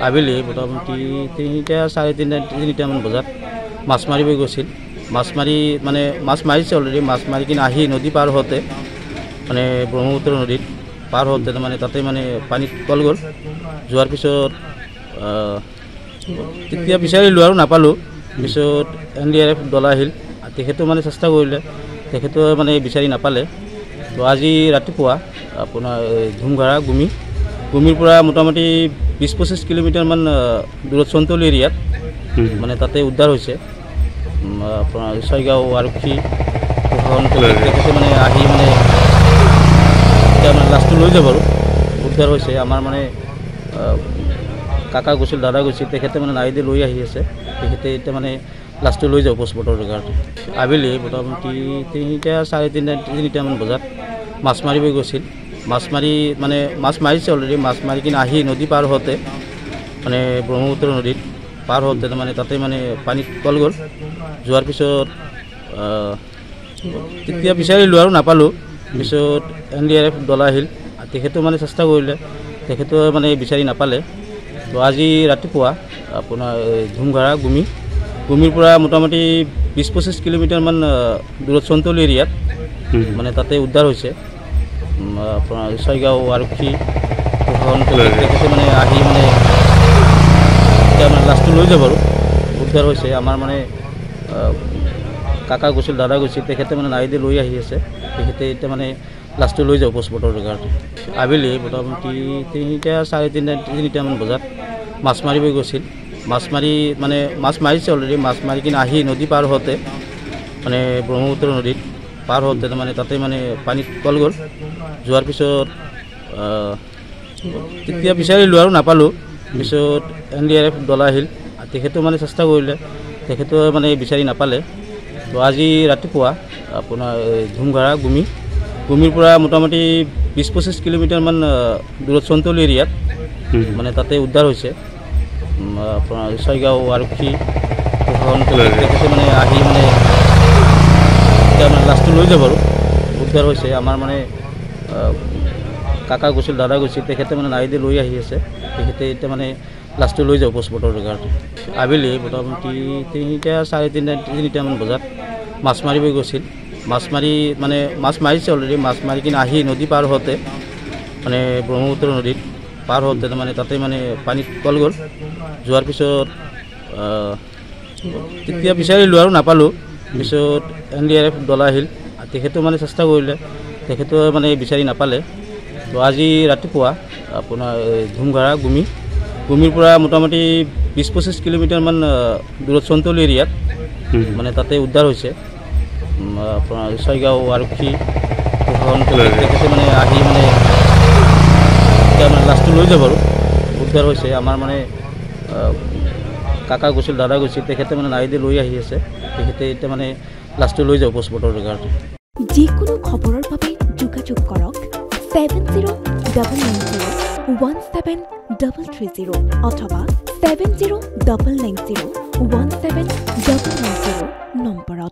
আবেলি মোটামুটি 3টা 3:30মান বজাত মাছ মাৰিব গৈছিল। মাছ মাৰিছে অলৰেডি। মাছ মাৰি কিনে আহি নদী পাৰ হওঁতে মানে ব্ৰহ্মপুত্ৰ নদীত পাৰ হওঁতে মানে তাতে মানে পানীত তল গ'ল। যোৱাৰ পিছত তেতিয়া বিচাৰিলোঁ আৰু নাপালোঁ। পিছত NDRF দল আহিল। তেখেতো মানে চেষ্টা কৰিলে, তেখেতো মানে বিচাৰি নাপালে। তো আজি ৰাতিপুৱা আপোনাৰ ধুমঘাৰা গুমিৰ পৰা মোটামুটি 20-25 কিলোমিটাৰমান দূৰত চন্তলি এৰিয়াত মানে তাতে উদ্ধাৰ হৈছে। আপোনাৰ ছয়গাঁও আৰক্ষী তেখেতে মানে আহি মানে এতিয়া মানে লাষ্টটো লৈ যাব আৰু উদ্ধাৰ হৈছে। আমাৰ মানে কাকা গৈছিল, দাদা গৈছিল, তেখেতে মানে নাৱেদি লৈ আহি আছে। তেখেতে এতিয়া মানে লাষ্টটো লৈ যাব পোষ্টমৰ্টমৰ কাৰণে। আবেলি মোটামুটি 3টা 3:30মান বজাত মাছ মাৰিব গৈছিল। মাছ মাৰিছে অলৰেডি। মাছ মাৰি কিনে আহি নদী পাৰ হওঁতে মানে ব্ৰহ্মপুত্ৰ নদীত পাৰ হওঁতে মানে তাতে মানে পানীত তল গ'ল। যোৱাৰ পিছত তেতিয়া বিচাৰিলোঁ আৰু নাপালোঁ। পিছত NDRF দল আহিল। তেখেতো মানে চেষ্টা কৰিলে, তেখেতো মানে বিচাৰি নাপালে। তো আজি ৰাতিপুৱা আপোনাৰ ধুমঘাৰা গুমিৰ পৰা মোটামুটি 20-25 কিলোমিটাৰমান দূৰত চন্তলি এৰিয়াত মানে তাতে উদ্ধাৰ হৈছে। আপোনাৰ ছয়গাঁও আৰক্ষী তেখেতে মানে আহি মানে এতিয়া মানে লাষ্টটো লৈ যাব আৰু উদ্ধাৰ হৈছে। আমাৰ মানে কাকা গৈছিল, দাদা গৈছিল, তেখেতে মানে নাৱেদি লৈ আহি আছে। তেখেতে এতিয়া মানে লাষ্টটো লৈ যাব পোষ্টমৰ্টমৰ কাৰণে। আবেলি মোটামুটি 3টা 3:30মান বজাত মাছ মাৰিব গৈছিল। মাছ মাৰিছে অলৰেডি। মাছ মাৰি কিনে আহি নদী পাৰ হওঁতে মানে ব্ৰহ্মপুত্ৰ নদীত পাৰ হওঁতে মানে তাতে মানে পানীত তল গ'ল। যোৱাৰ পিছত তেতিয়া বিচাৰিলোঁ আৰু নাপালোঁ। পিছত NDRF দল আহিল। তেখেতো মানে চেষ্টা কৰিলে, তেখেতো মানে বিচাৰি নাপালে। তো আজি ৰাতিপুৱা আপোনাৰ ধুমঘাৰা গুমিৰ পৰা মোটামুটি 20-25 কিলোমিটাৰমান দূৰত চন্তলি এৰিয়াত মানে তাতে উদ্ধাৰ হৈছে। আপোনাৰ ছয়গাঁও আৰক্ষী তেখেতে মানে আহি মানে এতিয়া মানে লাষ্টটো লৈ যাব আৰু উদ্ধাৰ হৈছে। আমাৰ মানে কাকা গৈছিল, দাদা গৈছিল, তেখেতে মানে নাৱেদি লৈ আহি আছে। তেখেতে এতিয়া মানে লাষ্টটো লৈ যাব পোষ্টমৰ্টমৰ কাৰণে। আবেলি মোটামুটি 3টা 3:30মান বজাত মাছ মাৰিব গৈছিল। মাছ মাৰিছে অলৰেডি। মাছ মাৰি কিনে আহি নদী পাৰ হওঁতে মানে ব্ৰহ্মপুত্ৰ নদীত পাৰ হওঁতে মানে তাতে মানে পানীত তল গ'ল। যোৱাৰ পিছত তেতিয়া বিচাৰিলোঁ আৰু নাপালোঁ। পিছত NDRF দল আহিল। তেখেতো মানে চেষ্টা কৰিলে, তেখেতো মানে বিচাৰি নাপালে। তো আজি ৰাতিপুৱা আপোনাৰ ধুমঘাৰা গুমিৰ পৰা মোটামুটি 20-25 কিলোমিটাৰমান দূৰত চন্তলি এৰিয়াত মানে তাতে উদ্ধাৰ হৈছে। আপোনাৰ ছয়গাঁও আৰক্ষী তেখেতে মানে আহি মানে এতিয়া মানে লাষ্টটো লৈ যাব আৰু উদ্ধাৰ হৈছে। আমাৰ মানে কাকা গৈছিল, দাদা গৈছিল, তেখেতে মানে নাৱেদি লৈ আহি আছে। তেখেতে এতিয়া মানে লাষ্টটো লৈ যাব পোষ্টমৰ্টমৰ কাৰণে। যিকোনো খবৰৰ বাবে যোগাযোগ কৰক 7099017330 অথবা 7099017390 নম্বৰত।